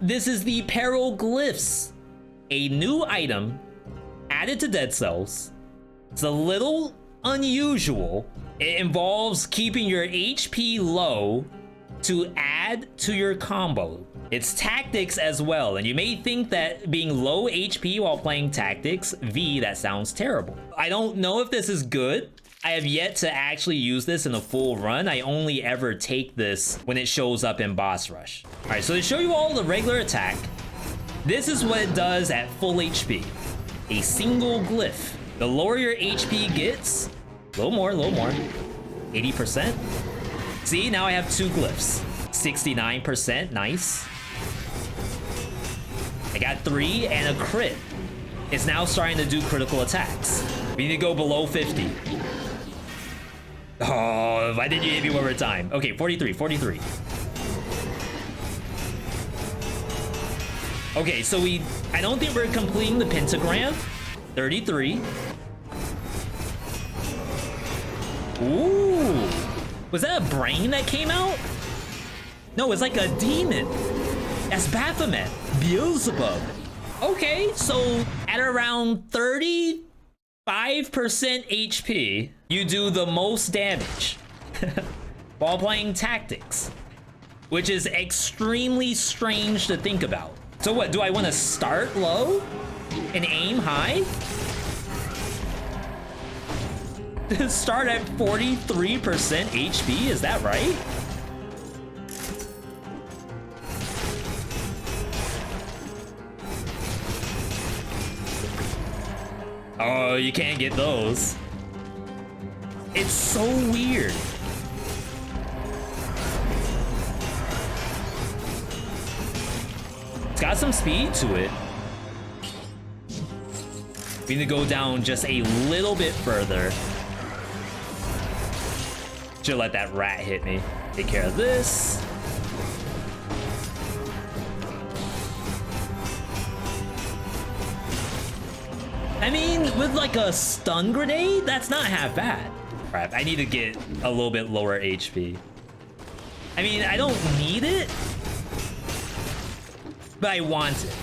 This is the Peril Glyphs, a new item added to Dead Cells. It's a little unusual. It involves keeping your HP low to add to your combo. It's tactics as well, and you may think that being low HP while playing tactics, that sounds terrible. I don't know if this is good. I have yet to actually use this in a full run. I only ever take this when it shows up in boss rush. All right, so to show you all the regular attack, this is what it does at full HP. A single glyph. The lower your HP gets, a little more, 80%. See, now I have 2 glyphs. 69%, nice. I got 3 and a crit. It's now starting to do critical attacks. We need to go below 50. Oh, why did you hit me one more time? Okay, 43. Okay, so I don't think we're completing the pentagram. 33. Ooh. Was that a brain that came out? No, it's like a demon. That's Baphomet. Beelzebub. Okay, so at around 35% HP, you do the most damage while playing tactics, which is extremely strange to think about. So what, do I want to start low and aim high? Start at 43% HP, is that right? Oh, you can't get those. It's so weird. It's got some speed to it. We need to go down just a little bit further. Should let that rat hit me. Take care of this. I mean, with like a stun grenade, that's not half bad. Crap, I need to get a little bit lower HP. I mean, I don't need it, but I want it.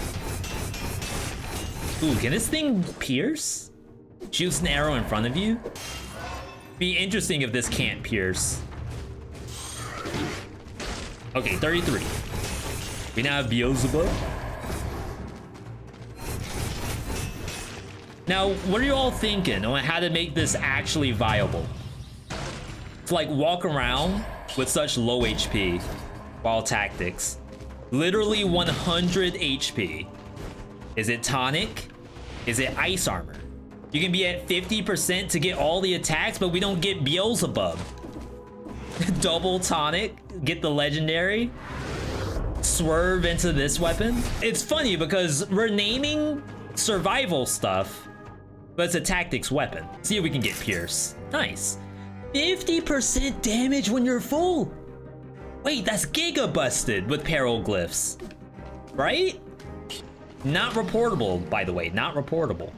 Ooh, can this thing pierce? Shoots an arrow in front of you? Be interesting if this can't pierce. Okay, 33. We now have Beelzebub. Now, what are you all thinking on how to make this actually viable? To like walk around with such low HP while tactics. Literally 100 HP. Is it tonic? Is it ice armor? You can be at 50% to get all the attacks, but we don't get Beelzebub. Double tonic, get the legendary. Swerve into this weapon. It's funny because we're naming survival stuff, but it's a tactics weapon. See if we can get Pierce. Nice. 50% damage when you're full. Wait, that's Giga busted with Peril Glyphs, right? Not reportable, by the way, not reportable.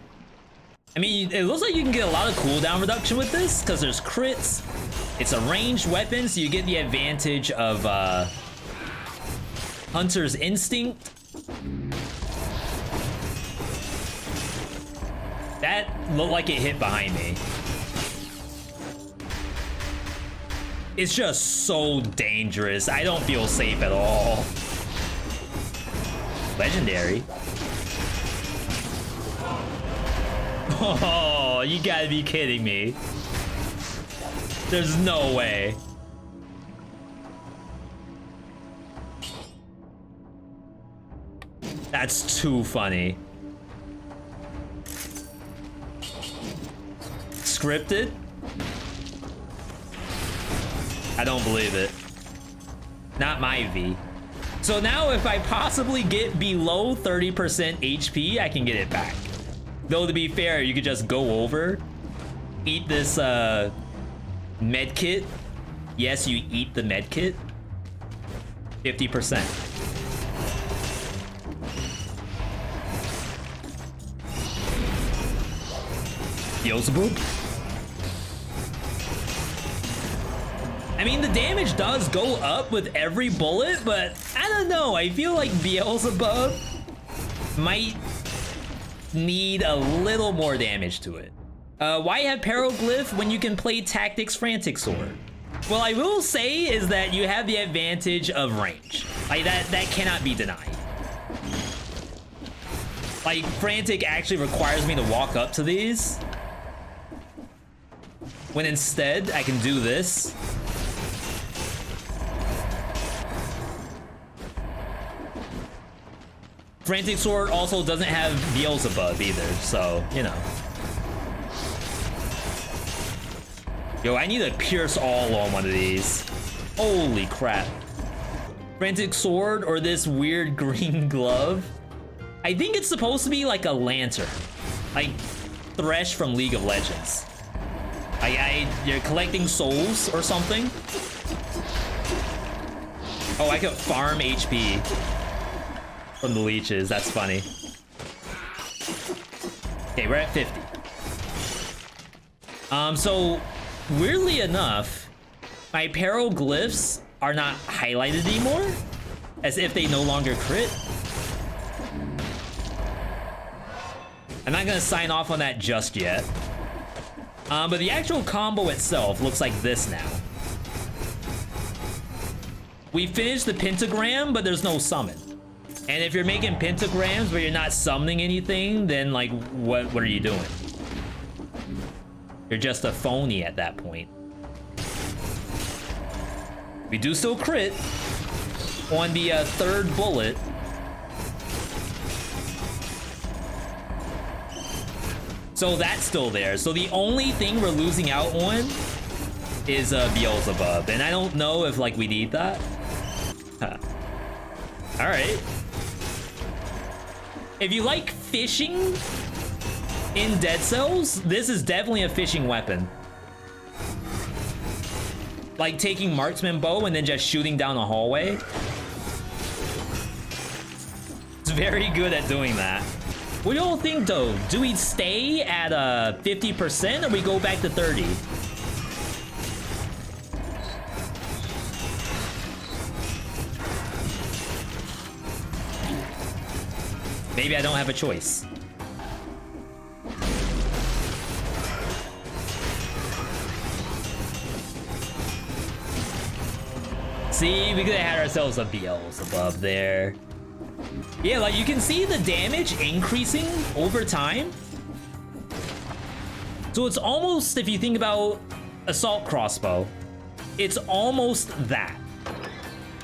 I mean, it looks like you can get a lot of cooldown reduction with this because there's crits. It's a ranged weapon, so you get the advantage of Hunter's Instinct. That looked like it hit behind me. It's just so dangerous. I don't feel safe at all. Legendary. Oh, you gotta be kidding me. There's no way. That's too funny. Scripted? I don't believe it. Not my V. So now if I possibly get below 30% HP, I can get it back. Though to be fair, you could just go over, eat this med kit. Yes, you eat the med kit. 50%. Beelzebub? I I mean, the damage does go up with every bullet, but I don't know. I feel like Beelzebub might need a little more damage to it. Why have Peril Glyph when you can play Tactics Frantic Sword? Well, I will say is that you have the advantage of range. Like, that cannot be denied. Like, Frantic actually requires me to walk up to these, when instead I can do this. Frantic Sword also doesn't have Beelzebub either, so, you know. Yo, I need to pierce all on one of these. Holy crap. Frantic Sword or this weird green glove? I think it's supposed to be like a lantern. Like Thresh from League of Legends. You're collecting souls or something? Oh, I could farm HP from the leeches. That's funny. Okay, we're at 50. So weirdly enough, my Peril Glyphs are not highlighted anymore, as if they no longer crit. I'm not gonna sign off on that just yet. But the actual combo itself looks like this now. We finished the pentagram, but there's no summon. And if you're making pentagrams where you're not summoning anything, then like, what are you doing? You're just a phony at that point. We do still crit on the third bullet. So that's still there. So the only thing we're losing out on is Beelzebub. And I don't know if like we need that. Huh. All right. If you like fishing in Dead Cells, this is definitely a fishing weapon. Like taking marksman bow and then just shooting down a hallway. It's very good at doing that. What do y'all think though? Do we stay at 50% or we go back to 30? Maybe I don't have a choice. See, we could have had ourselves a Beelzebub there. Yeah, like you can see the damage increasing over time. So it's almost, if you think about assault crossbow, it's almost that.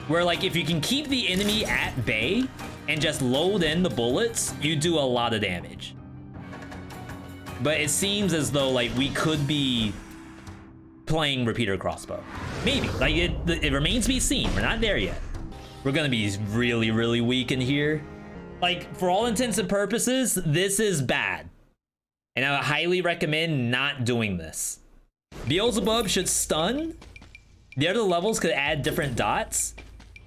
Where like if you can keep the enemy at bay and just load in the bullets, you do a lot of damage. But it seems as though like we could be playing repeater crossbow. Maybe, like it remains to be seen. We're not there yet. We're gonna be really, really weak in here. Like, for all intents and purposes, this is bad. And I would highly recommend not doing this. Beelzebub should stun. The other levels could add different dots.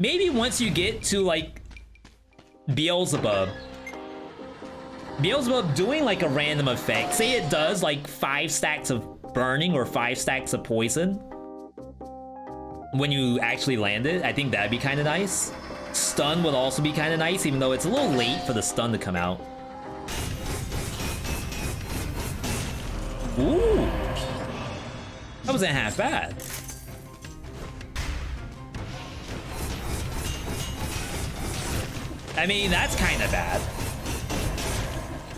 Maybe once you get to, like, Beelzebub doing, like, a random effect. Say it does, like, 5 stacks of burning or 5 stacks of poison. When you actually land it, I think that'd be kind of nice. Stun would also be kind of nice, even though it's a little late for the stun to come out. Ooh! That wasn't half bad. I mean, that's kind of bad.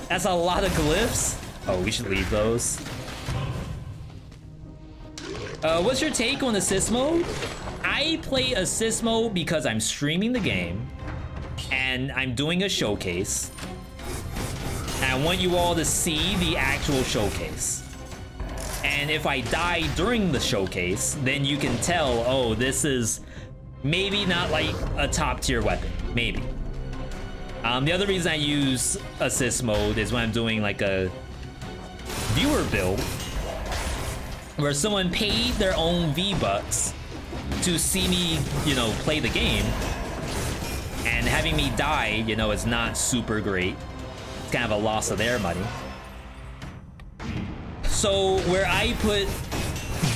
That's a lot of glyphs. Oh, we should leave those. What's your take on assist mode? I play assist mode because I'm streaming the game and I'm doing a showcase. And I want you all to see the actual showcase. And if I die during the showcase, then you can tell, oh, this is maybe not like a top tier weapon, maybe. The other reason I use assist mode is when I'm doing like a viewer build, where someone paid their own V-Bucks to see me, you know, play the game. And having me die, you know, is not super great. It's kind of a loss of their money. So where I put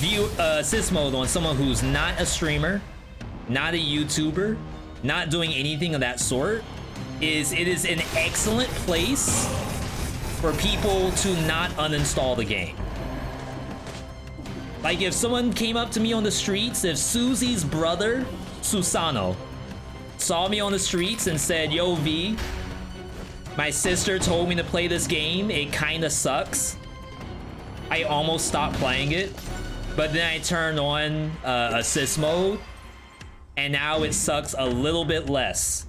view assist mode on someone who's not a streamer, not a YouTuber, not doing anything of that sort, is it is an excellent place for people to not uninstall the game. Like if someone came up to me on the streets, if Susie's brother, Susano, saw me on the streets and said, "Yo, V, my sister told me to play this game, it kinda sucks," I almost stopped playing it, but then I turned on assist mode, and now it sucks a little bit less.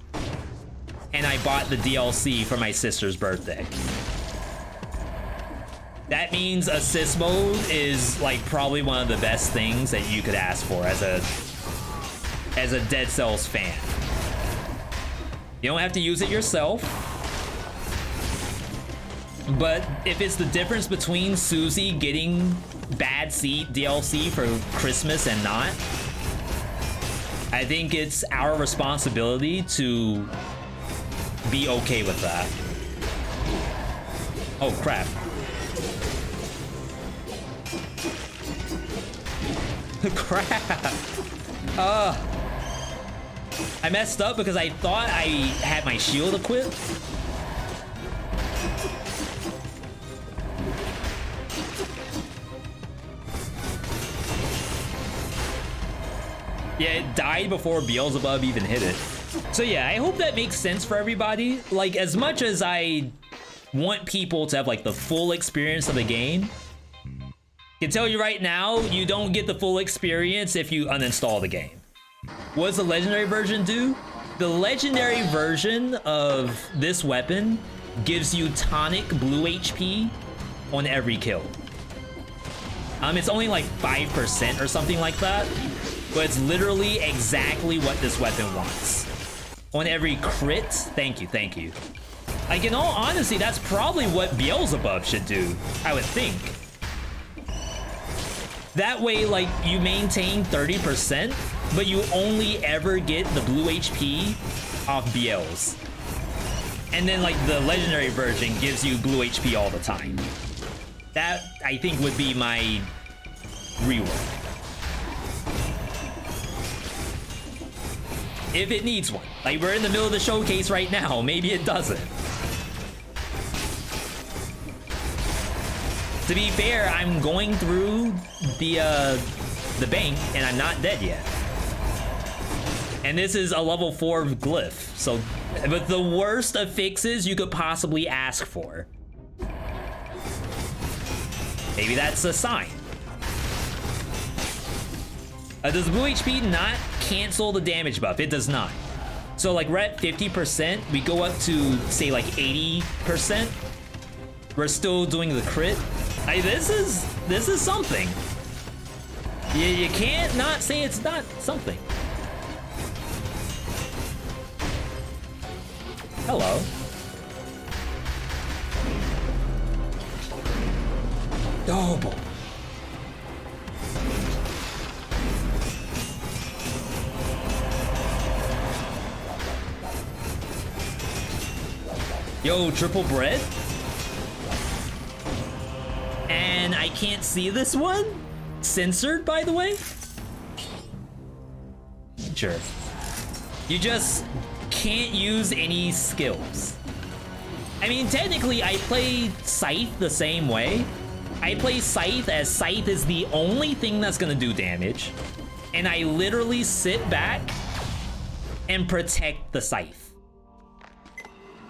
And I bought the DLC for my sister's birthday. That means assist mode is like probably one of the best things that you could ask for as a Dead Cells fan. You don't have to use it yourself. But if it's the difference between Susie getting Bad Seat DLC for Christmas and not, I think it's our responsibility to be okay with that. Oh crap. Crap. I messed up because I thought I had my shield equipped. Yeah, it died before Beelzebub even hit it. So yeah, I hope that makes sense for everybody. Like, as much as I want people to have like the full experience of the game, I can tell you right now, you don't get the full experience if you uninstall the game. What does the legendary version do? The legendary version of this weapon gives you tonic blue HP on every kill. It's only like 5% or something like that, but it's literally exactly what this weapon wants. On every crit, thank you. Like, in all honesty, that's probably what Beelzebub should do, I would think. That way, like, you maintain 30%, but you only ever get the blue HP off Beels. And then, like, the legendary version gives you blue HP all the time. That, I think, would be my rework. If it needs one. Like, we're in the middle of the showcase right now. Maybe it doesn't. To be fair, I'm going through the bank, and I'm not dead yet. And this is a level 4 glyph, so but the worst of fixes you could possibly ask for. Maybe that's a sign. Does blue HP not cancel the damage buff? It does not. So like we're at 50%, we go up to say like 80%. We're still doing the crit. This is something. You can't not say it's not something. Hello. Oh boy. Yo, triple bread? And I can't see this one? Censored, by the way? Sure. You just can't use any skills. I mean, technically, I play Scythe the same way. I play Scythe as Scythe is the only thing that's gonna do damage. And I literally sit back and protect the Scythe.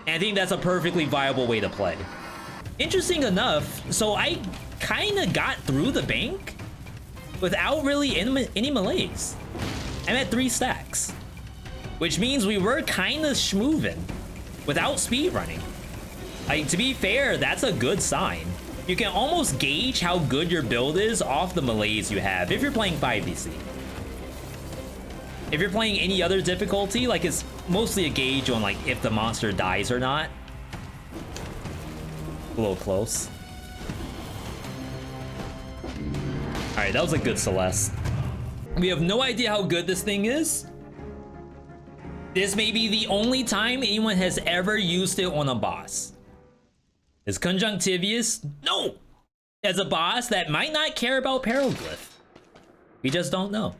And I think that's a perfectly viable way to play. Interesting enough, so I kinda got through the bank without really any melees. I'm at 3 stacks, which means we were kinda schmoovin' without speedrunning. Like, to be fair, that's a good sign. You can almost gauge how good your build is off the melees you have if you're playing 5DC. If you're playing any other difficulty, like, it's mostly a gauge on like if the monster dies or not. A little close. Alright, that was a good Celeste. We have no idea how good this thing is. This may be the only time anyone has ever used it on a boss. Is Conjunctivius? No! As a boss that might not care about Peril Glyph. We just don't know.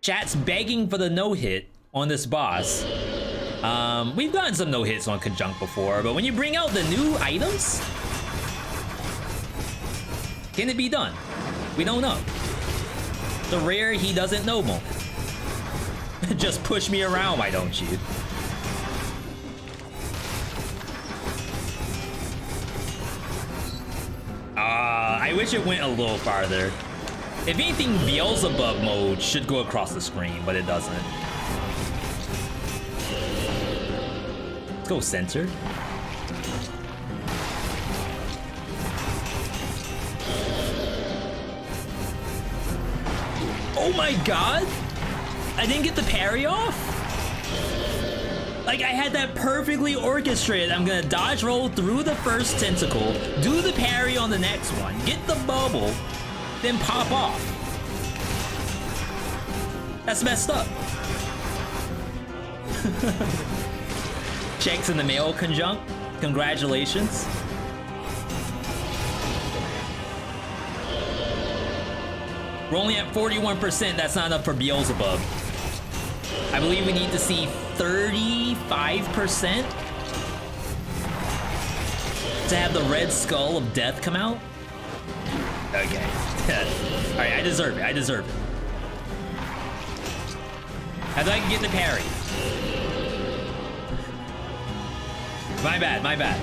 Chat's begging for the no-hit on this boss. We've gotten some no-hits on Conjunct before, but when you bring out the new items, can it be done? We don't know. The rare he doesn't know moment. Just push me around, why don't you? I wish it went a little farther. If anything, Beelzebub mode should go across the screen, but it doesn't. Let's go center. Oh my god! I didn't get the parry off? Like, I had that perfectly orchestrated. I'm gonna dodge roll through the first tentacle, do the parry on the next one, get the bubble, then pop off. That's messed up. Checks in the mail, Conjunct. Congratulations. We're only at 41%. That's not enough for Beelzebub. I believe we need to see 35% to have the red skull of death come out. Okay. All right, I deserve it. I deserve it. How do I get the parry? My bad, my bad.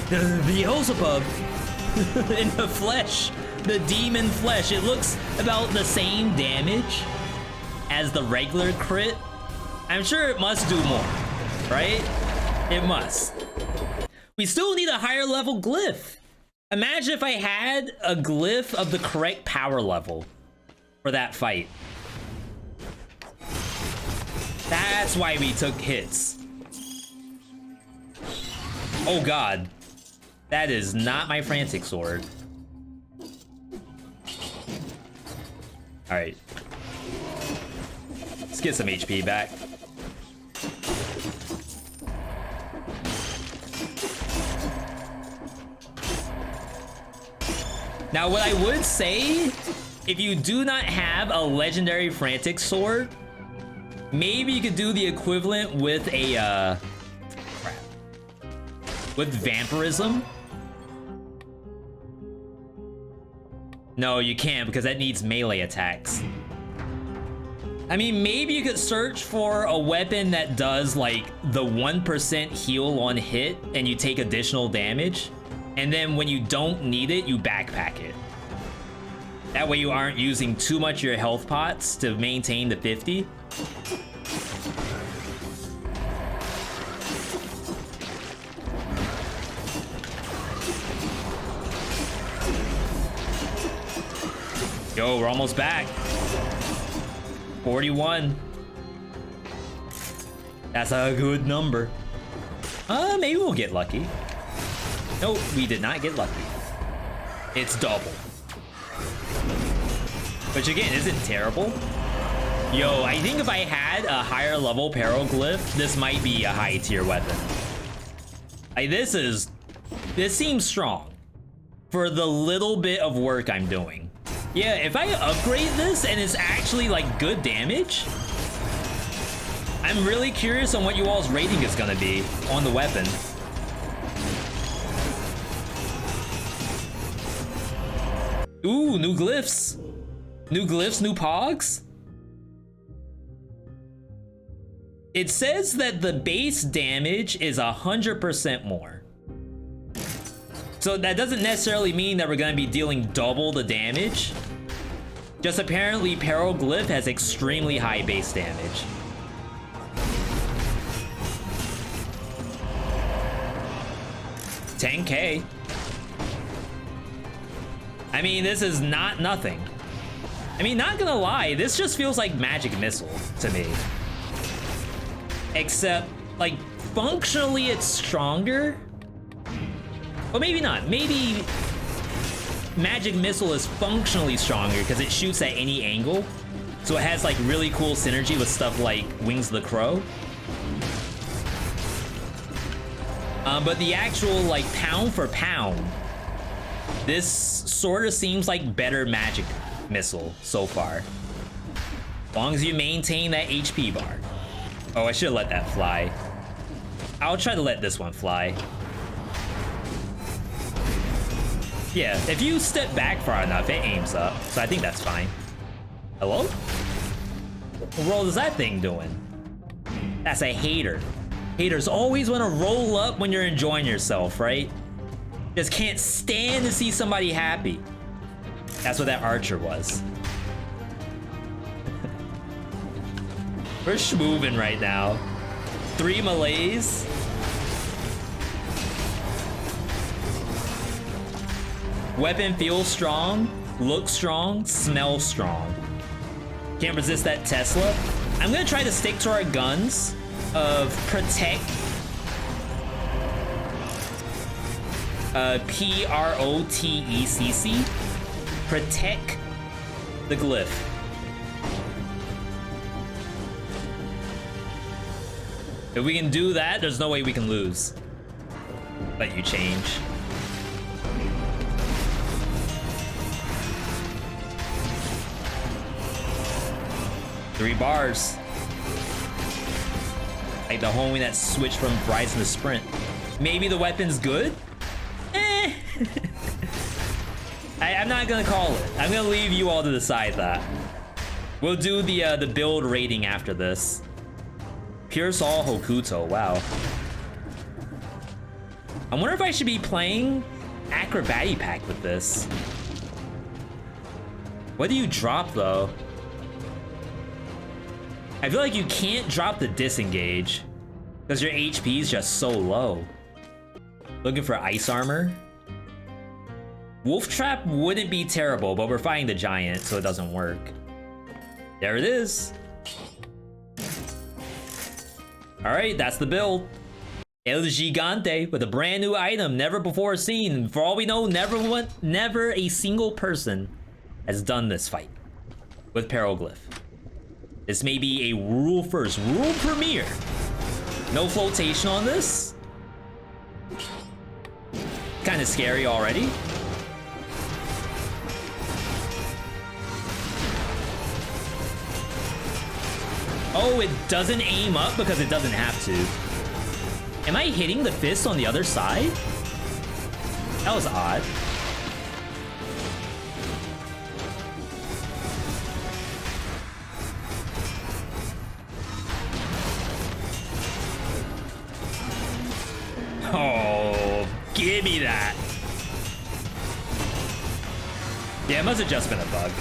The Beelzebub in the flesh, the demon flesh. It looks about the same damage as the regular crit. I'm sure it must do more, right? It must. We still need a higher level glyph. Imagine if I had a glyph of the correct power level for that fight. That's why we took hits. Oh god. That is not my frantic sword. Alright. Let's get some HP back. Now, what I would say, if you do not have a legendary frantic sword, maybe you could do the equivalent with a, crap. With vampirism. No, you can't, because that needs melee attacks. I mean, maybe you could search for a weapon that does, like, the 1% heal on hit, and you take additional damage. And then when you don't need it, you backpack it. That way you aren't using too much of your health pots to maintain the 50. Yo, we're almost back. 41. That's a good number. Maybe we'll get lucky. Nope, we did not get lucky. It's double. Which again, isn't terrible. Yo, I think if I had a higher level Peril Glyph, this might be a high tier weapon. Like, this seems strong for the little bit of work I'm doing. Yeah, if I upgrade this and it's actually like good damage, I'm really curious on what you all's rating is gonna be on the weapon. Ooh, new glyphs. New glyphs, new pogs. It says that the base damage is 100% more. So that doesn't necessarily mean that we're gonna be dealing double the damage. Just apparently Peril Glyph has extremely high base damage. $10K. I mean, this is not nothing. I mean, not gonna lie, this just feels like Magic Missile to me. Except, like, functionally it's stronger. Well, maybe not. Maybe Magic Missile is functionally stronger because it shoots at any angle. So it has, like, really cool synergy with stuff like Wings of the Crow. But the actual, like, pound for pound This sort of seems like better magic missile so far. As long as you maintain that HP bar. Oh, I should have let that fly. I'll try to let this one fly. Yeah, if you step back far enough, it aims up. So I think that's fine. Hello? What roll is that thing doing? That's a hater. Haters always want to roll up when you're enjoying yourself, right? Just can't stand to see somebody happy. That's what that archer was. We're schmoovin' right now. 3 Malays. Weapon feels strong, looks strong, smells strong. Can't resist that Tesla. I'm gonna try to stick to our guns of protect. Protecc. Protect the glyph. If we can do that, there's no way we can lose. Let you change. Three bars. Like the homie that switched from Rise to Sprint. Maybe the weapon's good? Eh. I'm not gonna call it. I'm gonna leave you all to decide that. We'll do the build rating after this. Pierce all Hokuto, wow. I wonder if I should be playing Acrobatic Pack with this. What do you drop though? I feel like you can't drop the disengage because your HP is just so low. Looking for ice armor. Wolf Trap wouldn't be terrible, but we're fighting the giant, so it doesn't work. There it is. All right, that's the build. El Gigante with a brand new item, never before seen. For all we know, never a single person has done this fight with Peril Glyph. This may be a rule first, rule premiere. No flotation on this. Kind of scary already. Oh, it doesn't aim up because it doesn't have to. Am I hitting the fist on the other side? That was odd. Oh, give me that. Yeah, it must have just been a bug.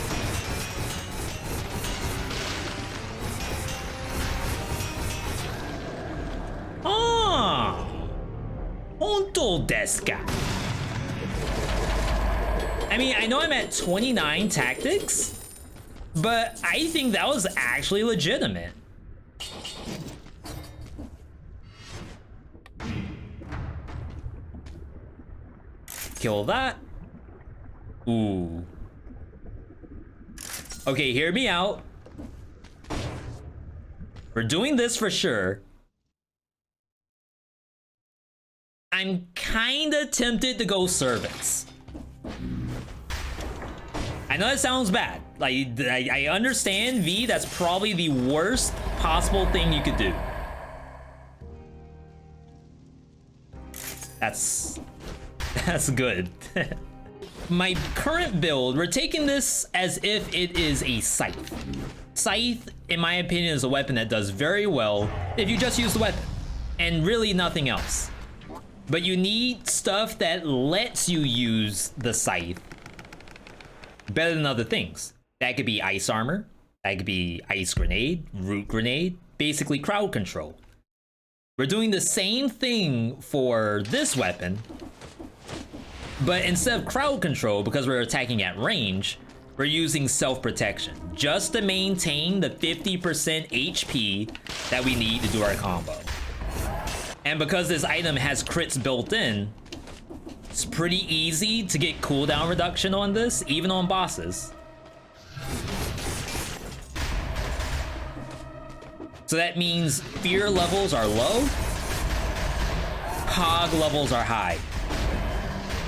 Ah, Honto desu ka? I mean, I know I'm at 29 tactics, but I think that was actually legitimate. Kill that. Ooh. Okay, hear me out. We're doing this for sure. I'm kinda tempted to go servants. I know that sounds bad. Like, I understand, V, that's probably the worst possible thing you could do. That's good. My current build, we're taking this as if it is a scythe. Scythe, in my opinion, is a weapon that does very well if you just use the weapon and really nothing else. But you need stuff that lets you use the scythe better than other things. That could be ice armor, that could be ice grenade, root grenade, basically crowd control. We're doing the same thing for this weapon, but instead of crowd control, because we're attacking at range, we're using self-protection just to maintain the 50% HP that we need to do our combo. And because this item has crits built in, it's pretty easy to get cooldown reduction on this, even on bosses. So that means fear levels are low, Pog levels are high.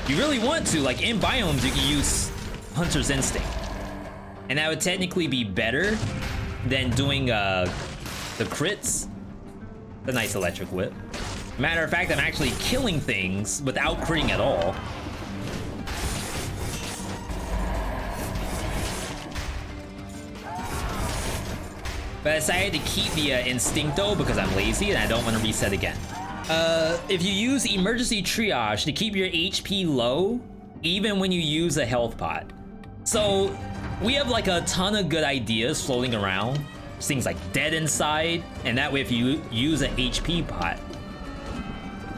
You really want to, like in biomes, you can use Hunter's Instinct. And that would technically be better than doing the crits. The nice electric whip. Matter of fact, I'm actually killing things without critting at all. But I decided to keep the Instincto because I'm lazy and I don't want to reset again. If you use Emergency Triage to keep your HP low, even when you use a health pot. So we have like a ton of good ideas floating around. Things like Dead Inside, and that way if you use an HP pot,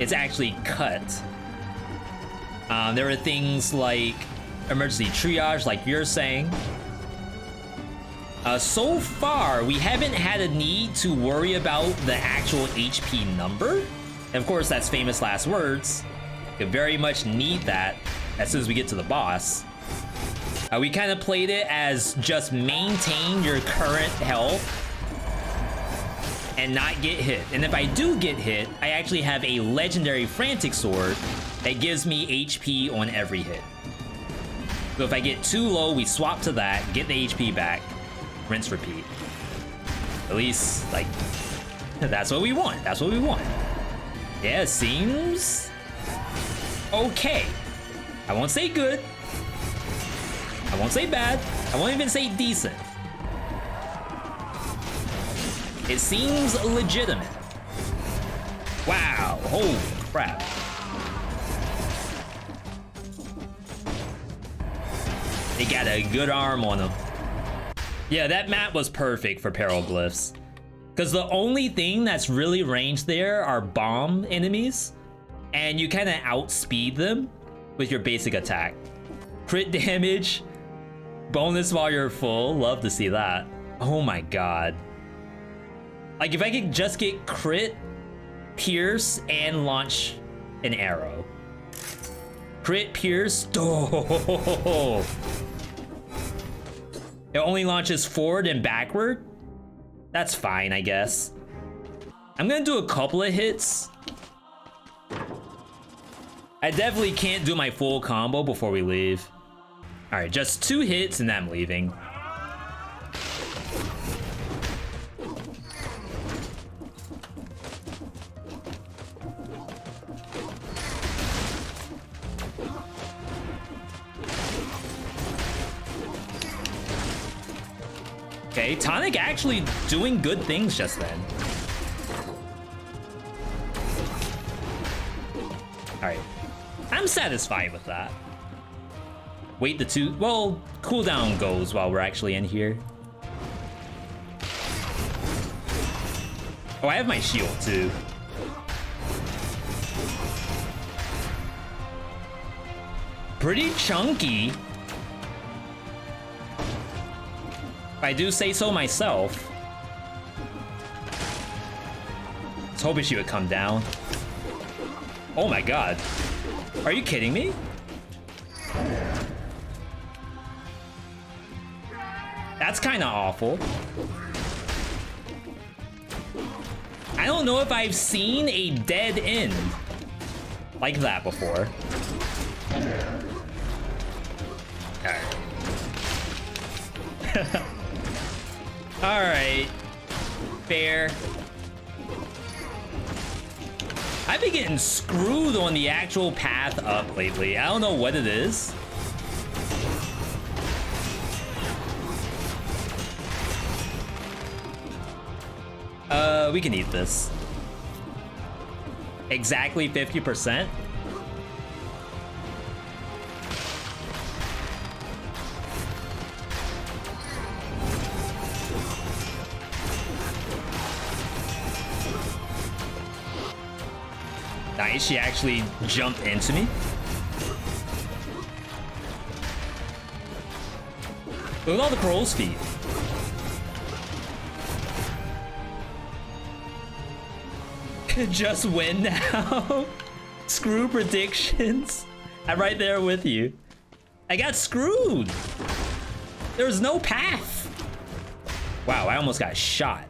it's actually cut. There are things like Emergency Triage, like you're saying. So far, we haven't had a need to worry about the actual HP number. And of course, that's famous last words. Could very much need that as soon as we get to the boss. We kind of played it as just maintain your current health and not get hit. And if I do get hit, I actually have a legendary Frantic Sword that gives me HP on every hit. So if I get too low, we swap to that, get the HP back, rinse, repeat. At least, like, that's what we want. That's what we want. Yeah, it seems okay. I won't say good. I won't say bad. I won't even say decent. It seems legitimate. Wow, holy crap. They got a good arm on him. Yeah, that map was perfect for Peril Glyphs. Because the only thing that's really ranged there are bomb enemies. And you kind of outspeed them with your basic attack. Crit damage, bonus while you're full. Love to see that. Oh my god. Like if I could just get crit, pierce, and launch an arrow. Crit, pierce, oh. It only launches forward and backward. That's fine, I guess. I'm gonna do a couple of hits. I definitely can't do my full combo before we leave. All right, just 2 hits and I'm leaving. Okay, Tonic actually doing good things just then. All right, I'm satisfied with that. Wait the 2, well, cooldown goes while we're actually in here. Oh, I have my shield too. Pretty chunky. If I do say so myself. I was hoping she would come down. Oh my god. Are you kidding me? That's kind of awful. I don't know if I've seen a dead end like that before. Alright. Alright. Fair. I've been getting screwed on the actual path up lately. I don't know what it is. We can eat this. Exactly 50%. Nice, she actually jumped into me. Look at all the crow's feet. Just win now. Screw predictions. I'm right there with you. I got screwed. There was no path. Wow, I almost got shot.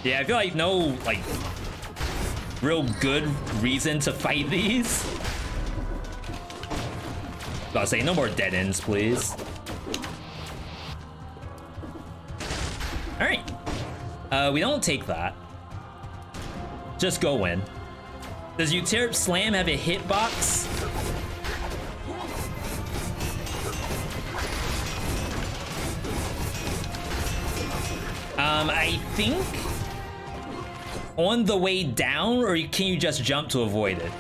Yeah, I feel like no, like, real good reason to fight these. I'll say no more dead ends, please. All right. We don't take that. Just go in. Does Uterip Slam have a hitbox? I think on the way down, or can you just jump to avoid it?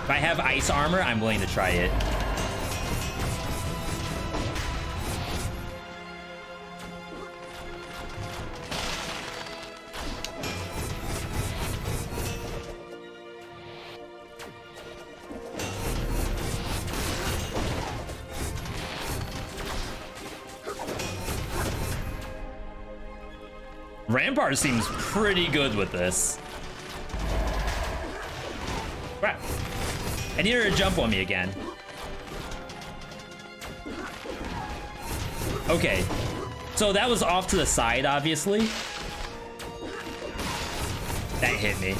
If I have ice armor, I'm willing to try it. Rampart seems pretty good with this. Crap. I need her to jump on me again. Okay. So that was off to the side, obviously. That hit me.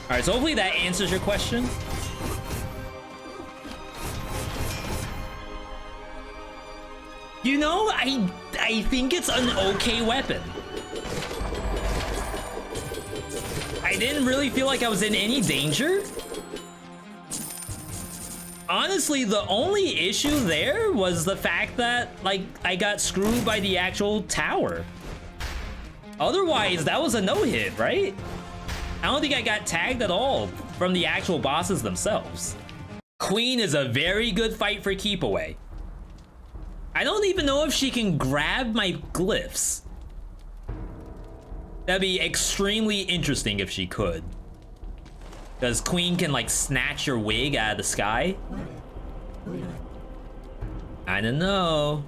Alright, so hopefully that answers your question. You know, I think it's an okay weapon. I didn't really feel like I was in any danger. Honestly, the only issue there was the fact that, like, I got screwed by the actual tower. Otherwise, that was a no-hit, right? I don't think I got tagged at all from the actual bosses themselves. Queen is a very good fight for keep away. I don't even know if she can grab my glyphs. That'd be extremely interesting if she could. Because Queen can, like, snatch your wig out of the sky. I don't know.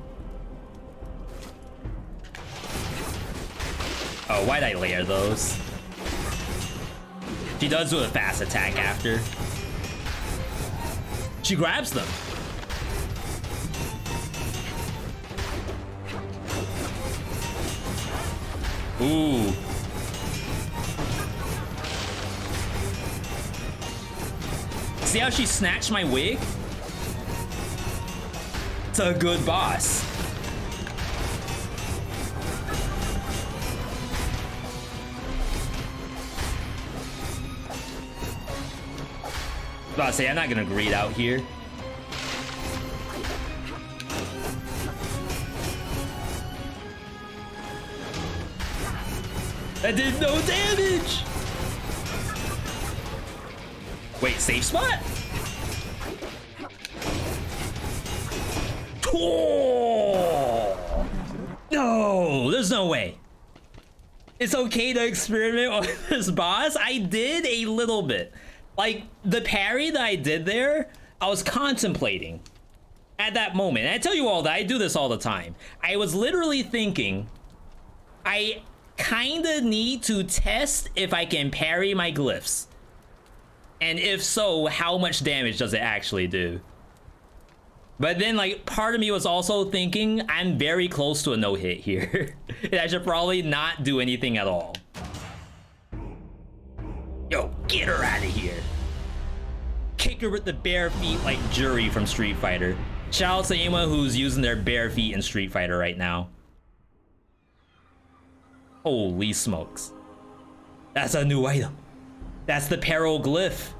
Oh, why'd I layer those? She does do a fast attack after. She grabs them. Ooh. See how she snatched my wig? It's a good boss. I was about to say, I'm not gonna greed out here. That did no damage! Wait, safe spot? Oh! No, there's no way. It's okay to experiment with this boss. I did a little bit. Like, the parry that I did there, I was contemplating at that moment. And I tell you all that I do this all the time. I was literally thinking, I kinda need to test if I can parry my glyphs. And if so, how much damage does it actually do? But then, like, part of me was also thinking, I'm very close to a no-hit here. I should probably not do anything at all. Yo, get her out of here. Kick her with the bare feet like Jury from Street Fighter. Shout out to anyone who's using their bare feet in Street Fighter right now. Holy smokes. That's a new item. That's the Peril Glyph.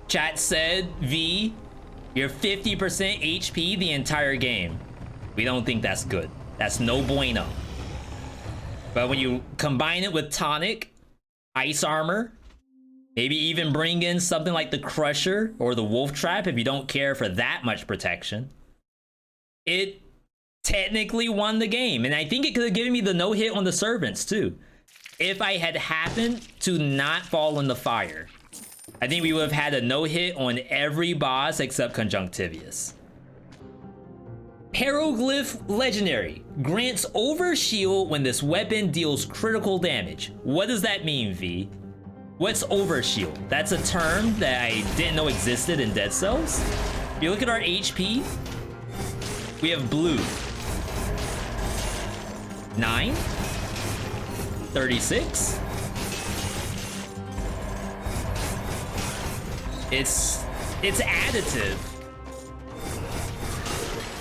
Chat said, V, you're 50% HP the entire game. We don't think that's good. That's no bueno. But when you combine it with tonic, ice armor, maybe even bring in something like the Crusher or the Wolf Trap if you don't care for that much protection, it technically won the game. And I think it could have given me the no-hit on the Servants too. If I had happened to not fall in the fire, I think we would have had a no-hit on every boss except Conjunctivius. Peril Glyph Legendary grants overshield when this weapon deals critical damage. What does that mean, V? What's overshield? That's a term that I didn't know existed in Dead Cells. If you look at our HP, we have blue 9, 36. It's additive.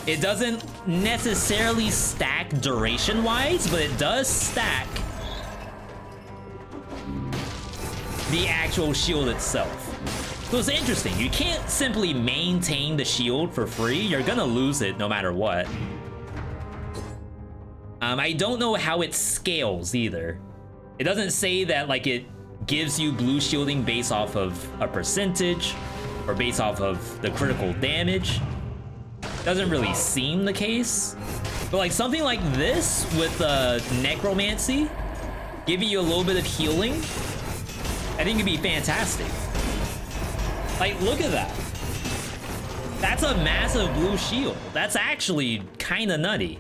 It doesn't necessarily stack duration-wise, but it does stack the actual shield itself. So it's interesting. You can't simply maintain the shield for free. You're gonna lose it no matter what. I don't know how it scales either. It doesn't say that like it gives you blue shielding based off of a percentage or based off of the critical damage. Doesn't really seem the case. But like something like this with necromancy, giving you a little bit of healing, I think it'd be fantastic. Like, look at that. That's a massive blue shield. That's actually kind of nutty.